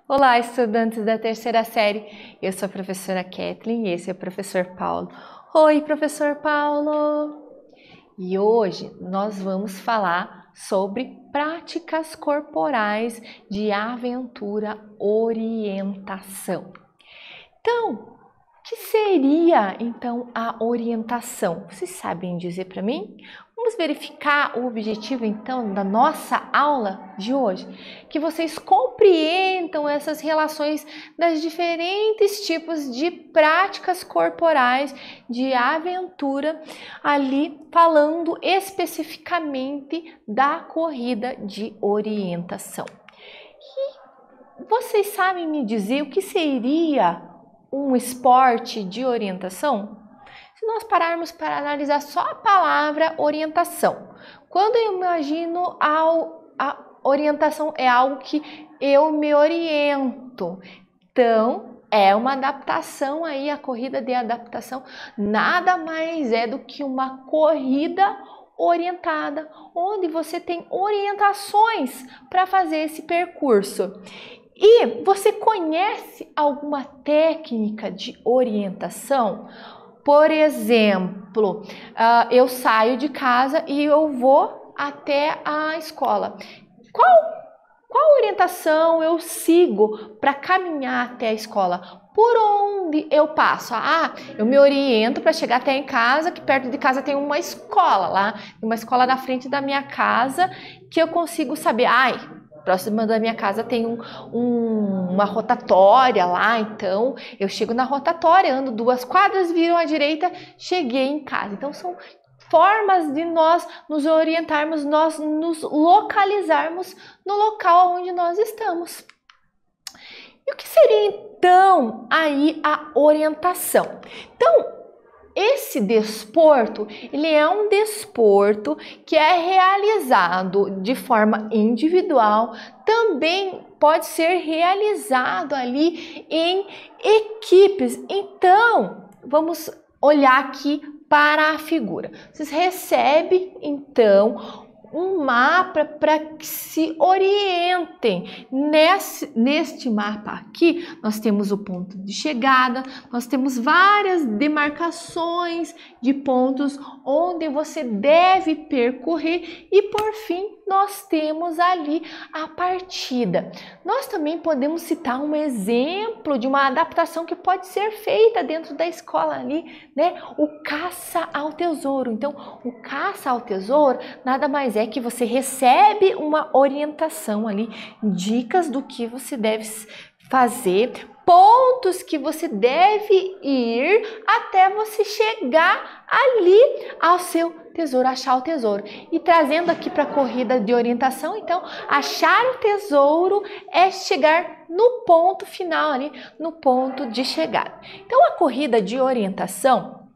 Olá, estudantes da terceira série. Eu sou a professora Kathleen e esse é o professor Paulo. Oi, professor Paulo! E hoje nós vamos falar sobre práticas corporais de aventura orientação. Então, o que seria então a orientação? Vocês sabem dizer para mim? Vamos verificar o objetivo então da nossa aula de hoje, que vocês compreendam essas relações das diferentes tipos de práticas corporais de aventura, ali falando especificamente da corrida de orientação. E vocês sabem me dizer o que seria um esporte de orientação? Se nós pararmos para analisar só a palavra orientação, quando eu imagino a orientação é algo que eu me oriento, então é uma adaptação aí, a corrida de adaptação nada mais é do que uma corrida orientada, onde você tem orientações para fazer esse percurso. E você conhece alguma técnica de orientação? Por exemplo, eu saio de casa e eu vou até a escola. Qual orientação eu sigo para caminhar até a escola? Por onde eu passo? Eu me oriento para chegar até em casa, que perto de casa tem uma escola lá, uma escola na frente da minha casa, que eu consigo saber, próxima da minha casa tem uma rotatória lá, então eu chego na rotatória, ando 2 quadras, viro à direita, cheguei em casa. Então são formas de nós nos orientarmos, nós nos localizarmos no local onde nós estamos. E o que seria então aí a orientação? Então, esse desporto, ele é um desporto que é realizado de forma individual, também pode ser realizado ali em equipes. Então, vamos olhar aqui para a figura. Vocês recebem, então, um mapa para que se orientem. Neste mapa aqui, nós temos o ponto de chegada, nós temos várias demarcações de pontos onde você deve percorrer e, por fim, nós temos ali a partida. Nós também podemos citar um exemplo de uma adaptação que pode ser feita dentro da escola ali, né? O caça ao tesouro. Então, o caça ao tesouro nada mais é que você recebe uma orientação ali, dicas do que você deve fazer, pontos que você deve ir até você chegar ali ao seu tesouro, achar o tesouro. E trazendo aqui para a corrida de orientação, então, achar o tesouro é chegar no ponto final ali, no ponto de chegada. Então, a corrida de orientação,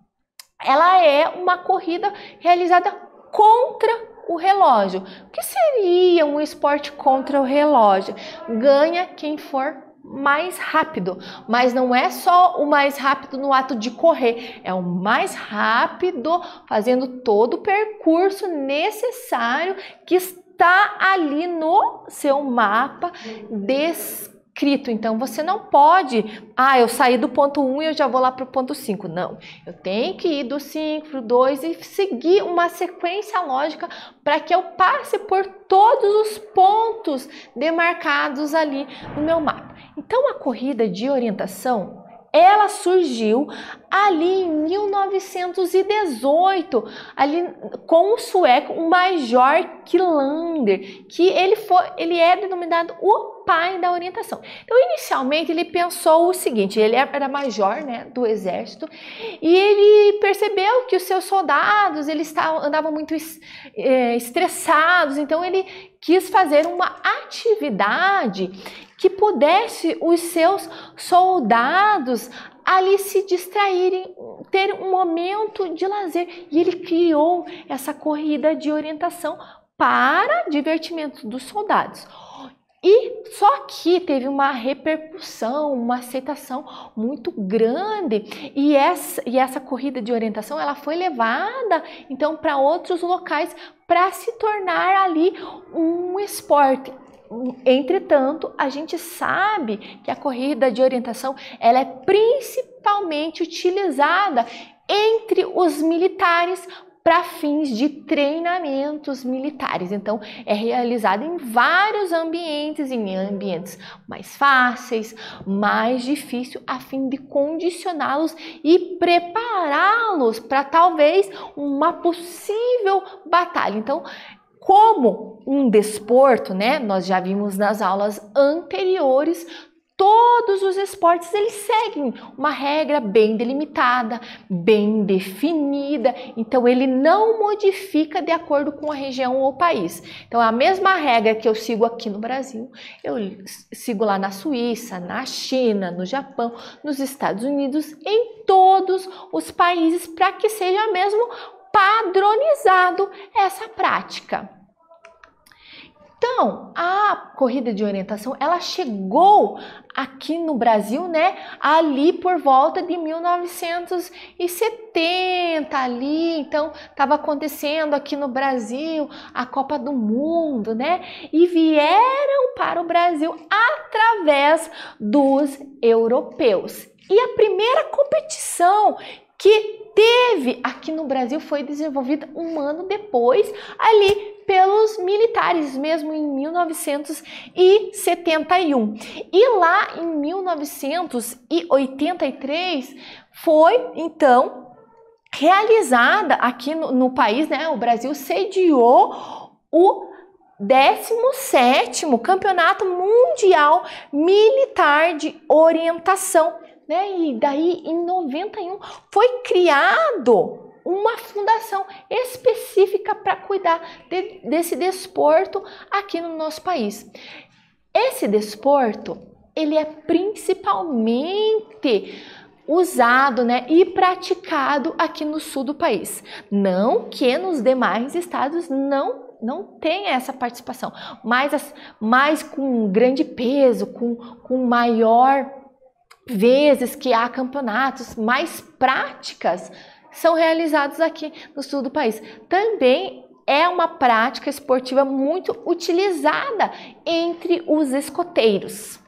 ela é uma corrida realizada contra o relógio. O que seria um esporte contra o relógio? Ganha quem for mais rápido, mas não é só o mais rápido no ato de correr, é o mais rápido fazendo todo o percurso necessário que está ali no seu mapa descrito. Então você não pode, eu saí do ponto 1 e eu já vou lá para o ponto 5. Não, eu tenho que ir do 5 para o 2 e seguir uma sequência lógica para que eu passe por todos os pontos demarcados ali no meu mapa. Então a corrida de orientação, ela surgiu ali em 1918, ali com o sueco, o Major Kilander, que ele é denominado o pai da orientação. Então, inicialmente, ele pensou o seguinte, ele era major, né, do exército, e ele percebeu que os seus soldados, andavam muito estressados, então ele quis fazer uma atividade que pudesse os seus soldados ali se distraírem, ter um momento de lazer. E ele criou essa corrida de orientação para divertimento dos soldados. E só que teve uma repercussão, uma aceitação muito grande e essa corrida de orientação ela foi levada então para outros locais para se tornar ali um esporte. Entretanto, a gente sabe que a corrida de orientação ela é principalmente utilizada entre os militares para fins de treinamentos militares. Então, é realizada em vários ambientes, em ambientes mais fáceis, mais difíceis, a fim de condicioná-los e prepará-los para talvez uma possível batalha. Então, como um desporto, né? Nós já vimos nas aulas anteriores, todos os esportes eles seguem uma regra bem delimitada, bem definida, então ele não modifica de acordo com a região ou país. Então a mesma regra que eu sigo aqui no Brasil, eu sigo lá na Suíça, na China, no Japão, nos Estados Unidos, em todos os países, para que seja mesmo padronizado essa prática. Então, a corrida de orientação, ela chegou aqui no Brasil, né, ali por volta de 1970, ali, então, estava acontecendo aqui no Brasil a Copa do Mundo, né, e vieram para o Brasil através dos europeus. E a primeira competição que teve aqui no Brasil foi desenvolvida um ano depois, ali pelos militares, mesmo em 1971. E lá em 1983 foi, então, realizada aqui no país, né? O Brasil sediou o 17º Campeonato Mundial Militar de Orientação, né? E daí, em 91, foi criado uma fundação específica para cuidar desse desporto aqui no nosso país. Esse desporto, ele é principalmente usado, né, e praticado aqui no sul do país. Não que nos demais estados não tem essa participação, mas com grande peso, com maior vezes que há campeonatos, mais práticas são realizados aqui no sul do país. Também é uma prática esportiva muito utilizada entre os escoteiros.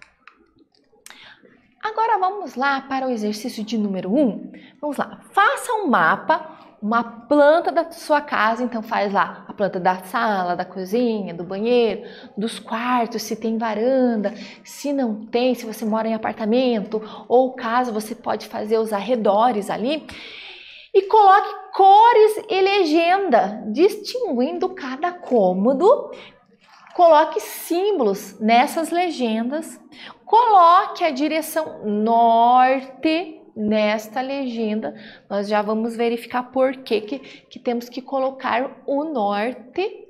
Agora vamos lá para o exercício de número 1. Vamos lá, faça um mapa, uma planta da sua casa, então faz lá a planta da sala, da cozinha, do banheiro, dos quartos, se tem varanda, se não tem, se você mora em apartamento, ou caso você pode fazer os arredores ali. E coloque cores e legenda, distinguindo cada cômodo. Coloque símbolos nessas legendas. Coloque a direção norte nesta legenda. Nós já vamos verificar por que temos que colocar o norte.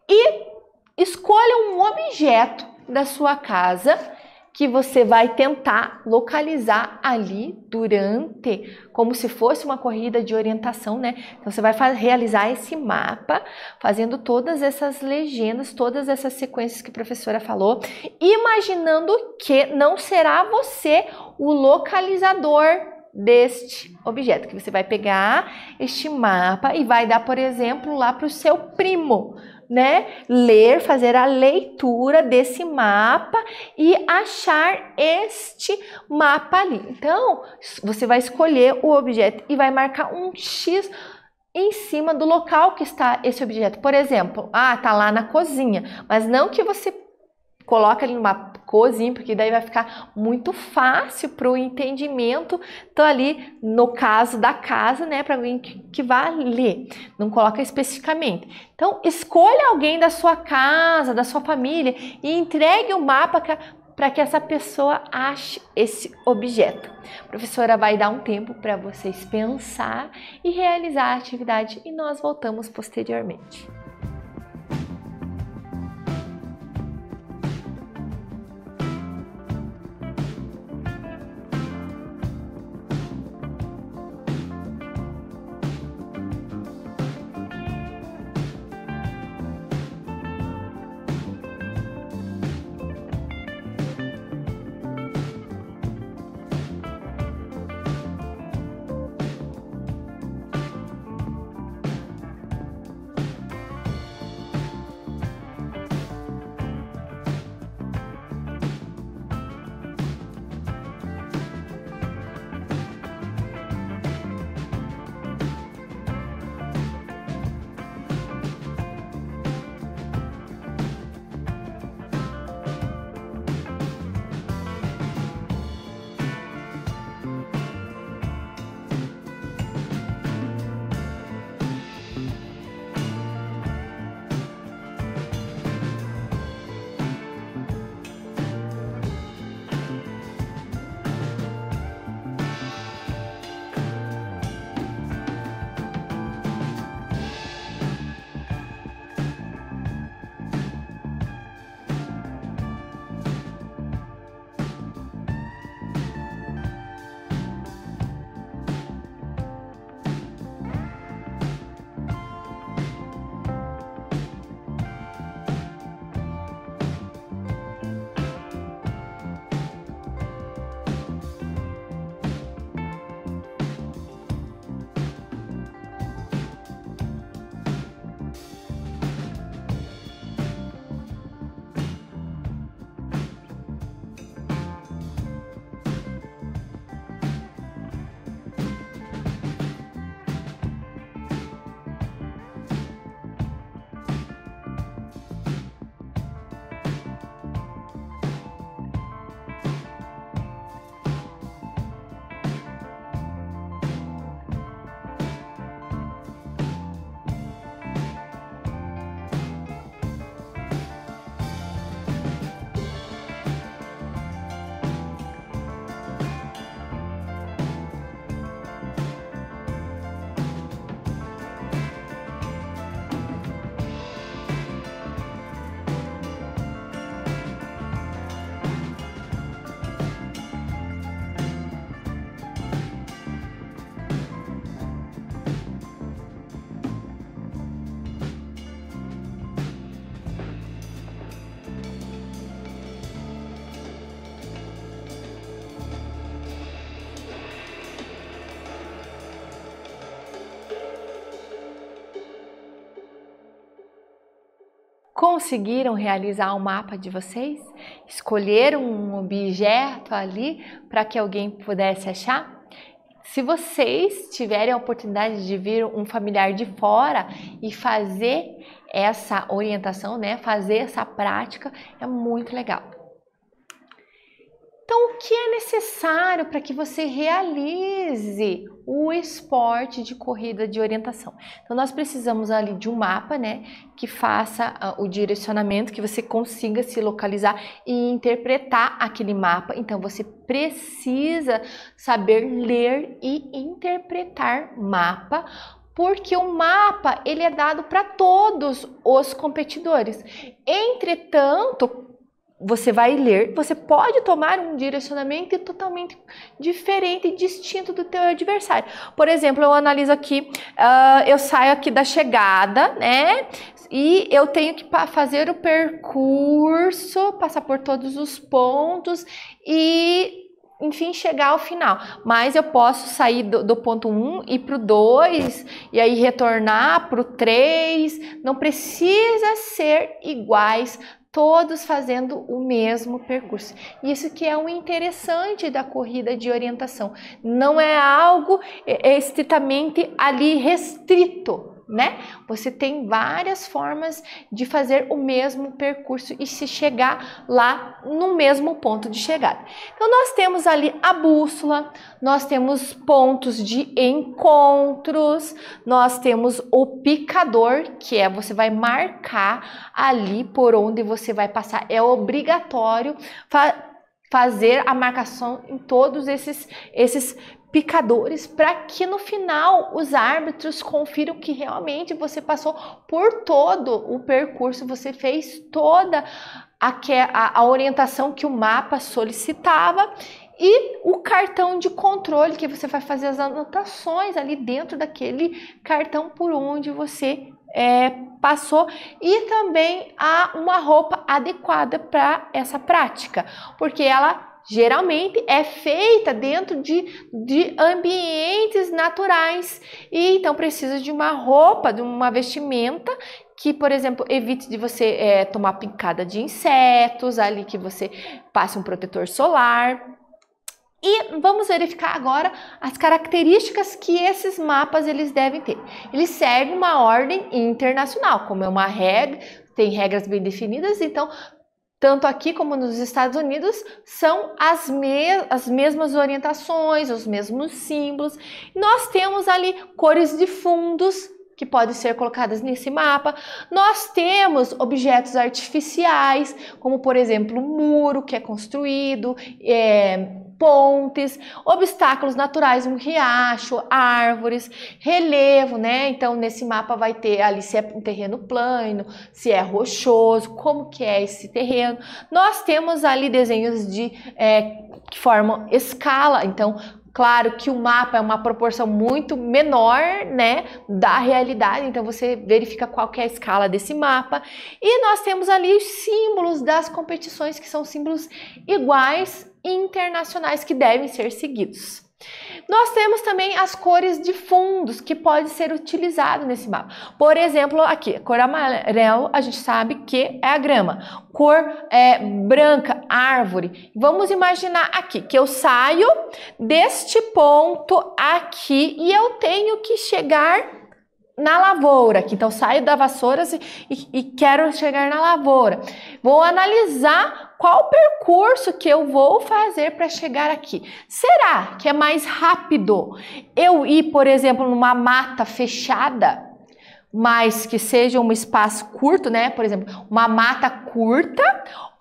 E escolha um objeto da sua casa que você vai tentar localizar ali durante, como se fosse uma corrida de orientação, né? Então, você vai realizar esse mapa, fazendo todas essas legendas, todas essas sequências que a professora falou, imaginando que não será você o localizador deste objeto, que você vai pegar este mapa e vai dar, por exemplo, lá para o seu primo, né? Fazer a leitura desse mapa e achar este mapa ali. Então, você vai escolher o objeto e vai marcar um X em cima do local que está esse objeto. Por exemplo, tá lá na cozinha, mas não que você coloca ali numa cozinha, porque daí vai ficar muito fácil para o entendimento. Então, ali no caso da casa, né, para alguém que vai ler, não coloca especificamente. Então, escolha alguém da sua casa, da sua família e entregue o mapa para que essa pessoa ache esse objeto. A professora vai dar um tempo para vocês pensar e realizar a atividade e nós voltamos posteriormente. Conseguiram realizar o mapa de vocês? Escolheram um objeto ali para que alguém pudesse achar? Se vocês tiverem a oportunidade de vir um familiar de fora e fazer essa orientação, né, fazer essa prática, é muito legal. Então, o que é necessário para que você realize o esporte de corrida de orientação? Então, nós precisamos ali de um mapa, né, que faça o direcionamento, que você consiga se localizar e interpretar aquele mapa. Então, você precisa saber ler e interpretar mapa, porque o mapa ele é dado para todos os competidores. Entretanto, você vai ler, você pode tomar um direcionamento totalmente diferente e distinto do teu adversário. Por exemplo, eu analiso aqui, eu saio aqui da chegada, né? E eu tenho que fazer o percurso, passar por todos os pontos e, enfim, chegar ao final. Mas eu posso sair do ponto 1 e para o 2 e aí retornar para o 3. Não precisa ser iguais, todos fazendo o mesmo percurso. Isso que é o interessante da corrida de orientação. Não é algo estritamente ali restrito, né? Você tem várias formas de fazer o mesmo percurso e se chegar lá no mesmo ponto de chegada. Então, nós temos ali a bússola, nós temos pontos de encontros, nós temos o picador, que é você vai marcar ali por onde você vai passar. É obrigatório fazer a marcação em todos esses picadores, para que no final os árbitros confiram que realmente você passou por todo o percurso, você fez toda a orientação que o mapa solicitava, e o cartão de controle, que você vai fazer as anotações ali dentro daquele cartão por onde você passou, e também há uma roupa adequada para essa prática, porque ela geralmente é feita dentro de ambientes naturais, e então precisa de uma roupa, de uma vestimenta que, por exemplo, evite de você tomar picada de insetos, ali que você passe um protetor solar. E vamos verificar agora as características que esses mapas eles devem ter. Eles seguem uma ordem internacional, como é uma regra, tem regras bem definidas, então tanto aqui como nos Estados Unidos, são as mesmas orientações, os mesmos símbolos. Nós temos ali cores de fundos que podem ser colocadas nesse mapa. Nós temos objetos artificiais, como por exemplo um muro que é construído, pontes, obstáculos naturais, um riacho, árvores, relevo, né? Então, nesse mapa vai ter ali se é um terreno plano, se é rochoso, como que é esse terreno. Nós temos ali desenhos que formam escala, então, claro que o mapa é uma proporção muito menor, né, da realidade, então você verifica qual que é a escala desse mapa. E nós temos ali os símbolos das competições, que são símbolos iguais internacionais que devem ser seguidos. Nós temos também as cores de fundos que pode ser utilizado nesse mapa. Por exemplo, aqui, cor amarelo, a gente sabe que é a grama. Cor branca, árvore. Vamos imaginar aqui que eu saio deste ponto aqui e eu tenho que chegar na lavoura aqui. Então, saio da vassoura e quero chegar na lavoura. Vou analisar qual percurso que eu vou fazer para chegar aqui. Será que é mais rápido eu ir, por exemplo, numa mata fechada, mas que seja um espaço curto, né? Por exemplo, uma mata curta,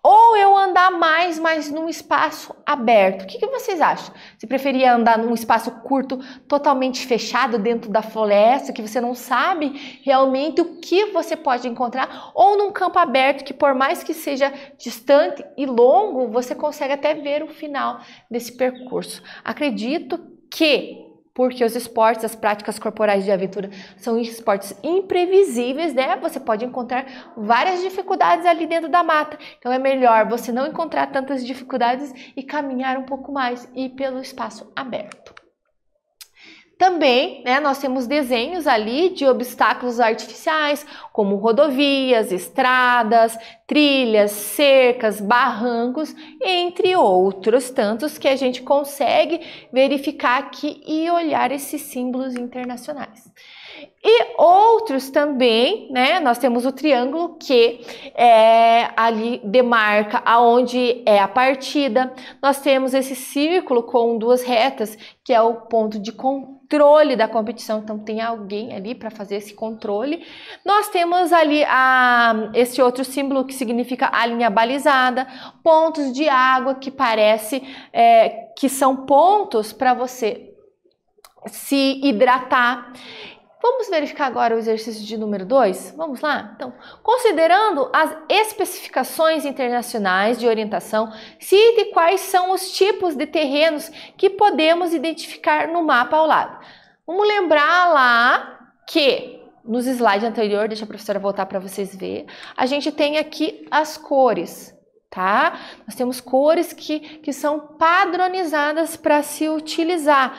ou eu andar mais, mas num espaço aberto? O que vocês acham? Você preferia andar num espaço curto, totalmente fechado, dentro da floresta, que você não sabe realmente o que você pode encontrar, ou num campo aberto, que por mais que seja distante e longo, você consegue até ver o final desse percurso? Acredito que, porque os esportes, as práticas corporais de aventura são esportes imprevisíveis, né? Você pode encontrar várias dificuldades ali dentro da mata. Então é melhor você não encontrar tantas dificuldades e caminhar um pouco mais e ir pelo espaço aberto. Também, né, nós temos desenhos ali de obstáculos artificiais, como rodovias, estradas, trilhas, cercas, barrancos, entre outros tantos que a gente consegue verificar aqui e olhar esses símbolos internacionais. E outros também, né? Nós temos o triângulo que ali demarca aonde é a partida. Nós temos esse círculo com duas retas, que é o ponto de controle da competição. Então tem alguém ali para fazer esse controle. Nós temos ali esse outro símbolo que significa a linha balizada, pontos de água que parece que são pontos para você se hidratar. Vamos verificar agora o exercício de número 2? Vamos lá? Então, considerando as especificações internacionais de orientação, cite quais são os tipos de terrenos que podemos identificar no mapa ao lado. Vamos lembrar lá que nos slides anteriores, deixa a professora voltar para vocês verem, a gente tem aqui as cores, tá? Nós temos cores que são padronizadas para se utilizar.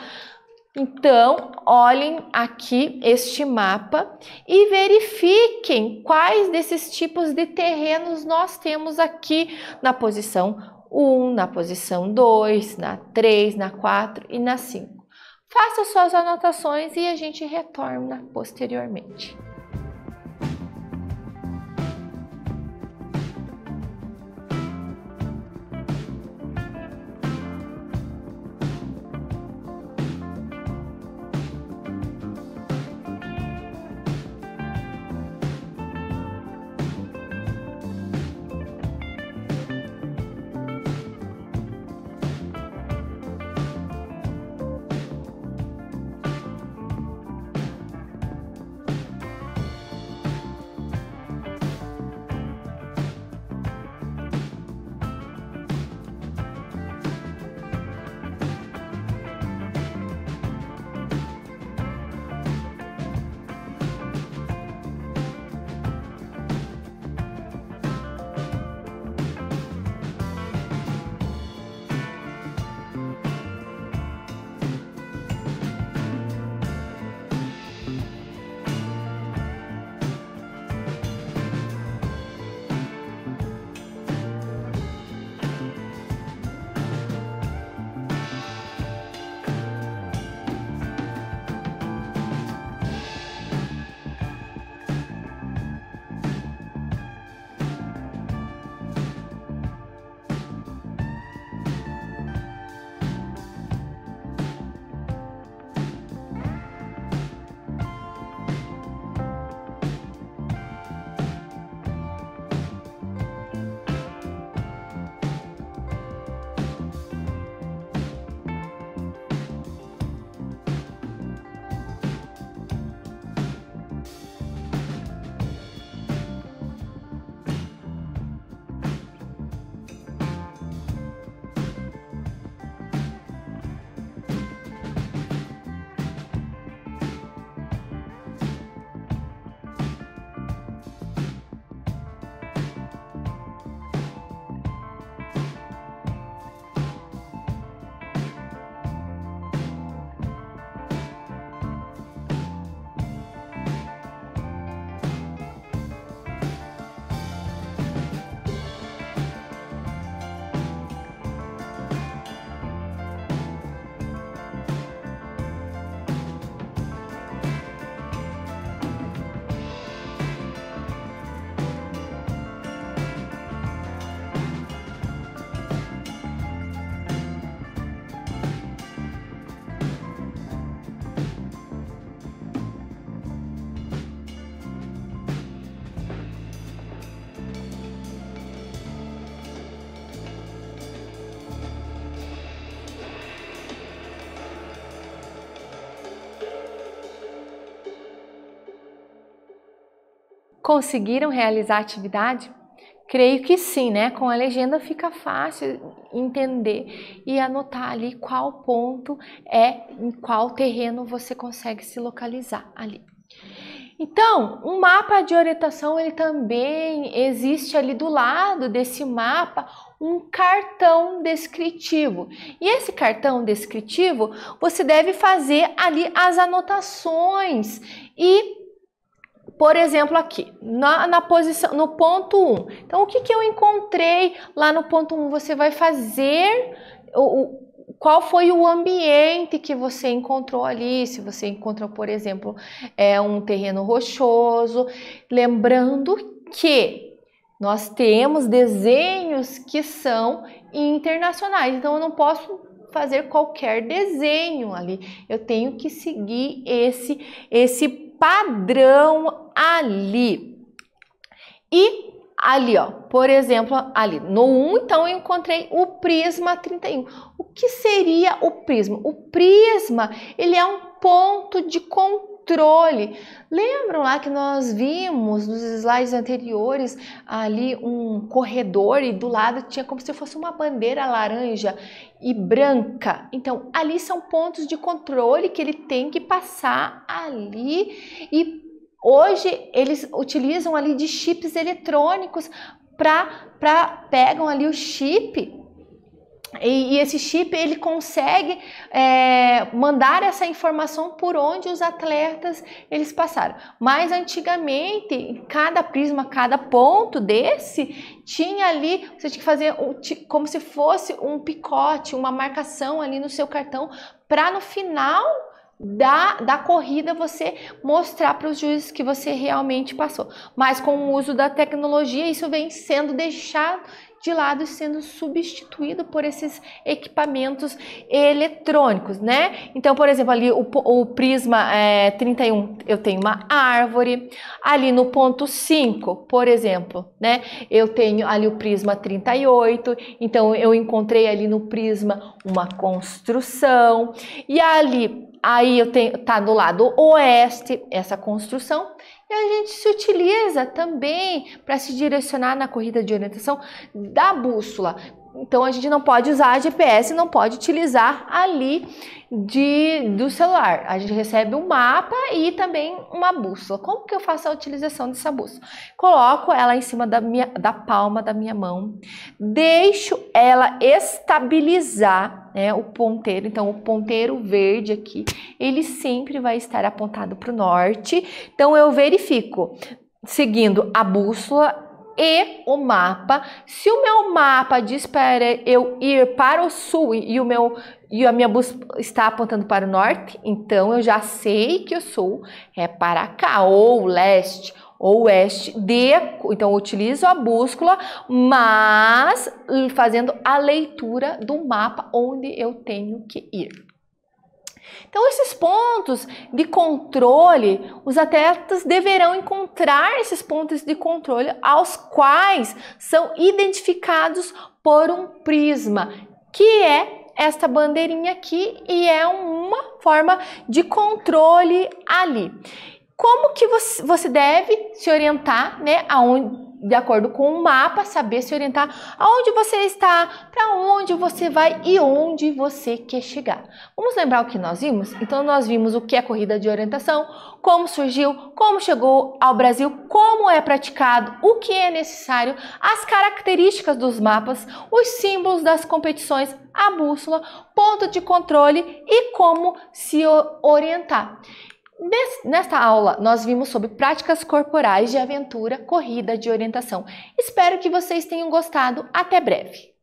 Então, olhem aqui este mapa e verifiquem quais desses tipos de terrenos nós temos aqui na posição 1, na posição 2, na 3, na 4 e na 5. Faça suas anotações e a gente retorna posteriormente. Conseguiram realizar a atividade? Creio que sim, né? Com a legenda fica fácil entender e anotar ali qual ponto em qual terreno você consegue se localizar ali. Então, um mapa de orientação, ele também existe ali do lado desse mapa um cartão descritivo. E esse cartão descritivo, você deve fazer ali as anotações e, por exemplo, aqui, na posição, no ponto 1. Então, o que eu encontrei lá no ponto 1? Você vai fazer qual foi o ambiente que você encontrou ali, se você encontrou, por exemplo, um terreno rochoso. Lembrando que nós temos desenhos que são internacionais, então eu não posso fazer qualquer desenho ali. Eu tenho que seguir esse padrão ali. E ali, ó, por exemplo, ali no 1, então eu encontrei o prisma 31. O que seria o prisma? O prisma, ele é um ponto de controle. Lembram lá que nós vimos nos slides anteriores ali um corredor e do lado tinha como se fosse uma bandeira laranja e branca? Então, ali são pontos de controle que ele tem que passar ali e hoje eles utilizam ali de chips eletrônicos pegam ali o chip e esse chip ele consegue mandar essa informação por onde os atletas eles passaram. Mas antigamente, cada prisma, cada ponto desse tinha ali, você tinha que fazer como se fosse um picote, uma marcação ali no seu cartão para no final da corrida você mostrar para os juízes que você realmente passou. Mas com o uso da tecnologia isso vem sendo deixado de lado e sendo substituído por esses equipamentos eletrônicos, né? Então, por exemplo, ali o prisma 31, eu tenho uma árvore. Ali no ponto 5, por exemplo, né? Eu tenho ali o prisma 38, então eu encontrei ali no prisma uma construção. E ali, aí eu tenho, tá do lado oeste, essa construção. E a gente se utiliza também para se direcionar na corrida de orientação da bússola. Então a gente não pode usar GPS, não pode utilizar ali do celular. A gente recebe um mapa e também uma bússola. Como que eu faço a utilização dessa bússola? Coloco ela em cima da palma da minha mão, deixo ela estabilizar, né, o ponteiro. Então o ponteiro verde aqui, ele sempre vai estar apontado para o norte. Então eu verifico, seguindo a bússola e o mapa. Se o meu mapa diz para eu ir para o sul e a minha bússola está apontando para o norte, então eu já sei que o sul é para cá, ou leste ou oeste. Então eu utilizo a bússola, mas fazendo a leitura do mapa onde eu tenho que ir. Então, esses pontos de controle, os atletas deverão encontrar esses pontos de controle aos quais são identificados por um prisma, que é esta bandeirinha aqui e é uma forma de controle ali. Como que você deve se orientar, né, de acordo com o mapa, saber se orientar aonde você está, para onde você vai e onde você quer chegar. Vamos lembrar o que nós vimos? Então nós vimos o que é corrida de orientação, como surgiu, como chegou ao Brasil, como é praticado, o que é necessário, as características dos mapas, os símbolos das competições, a bússola, ponto de controle e como se orientar. Nesta aula, nós vimos sobre práticas corporais de aventura, corrida de orientação. Espero que vocês tenham gostado. Até breve!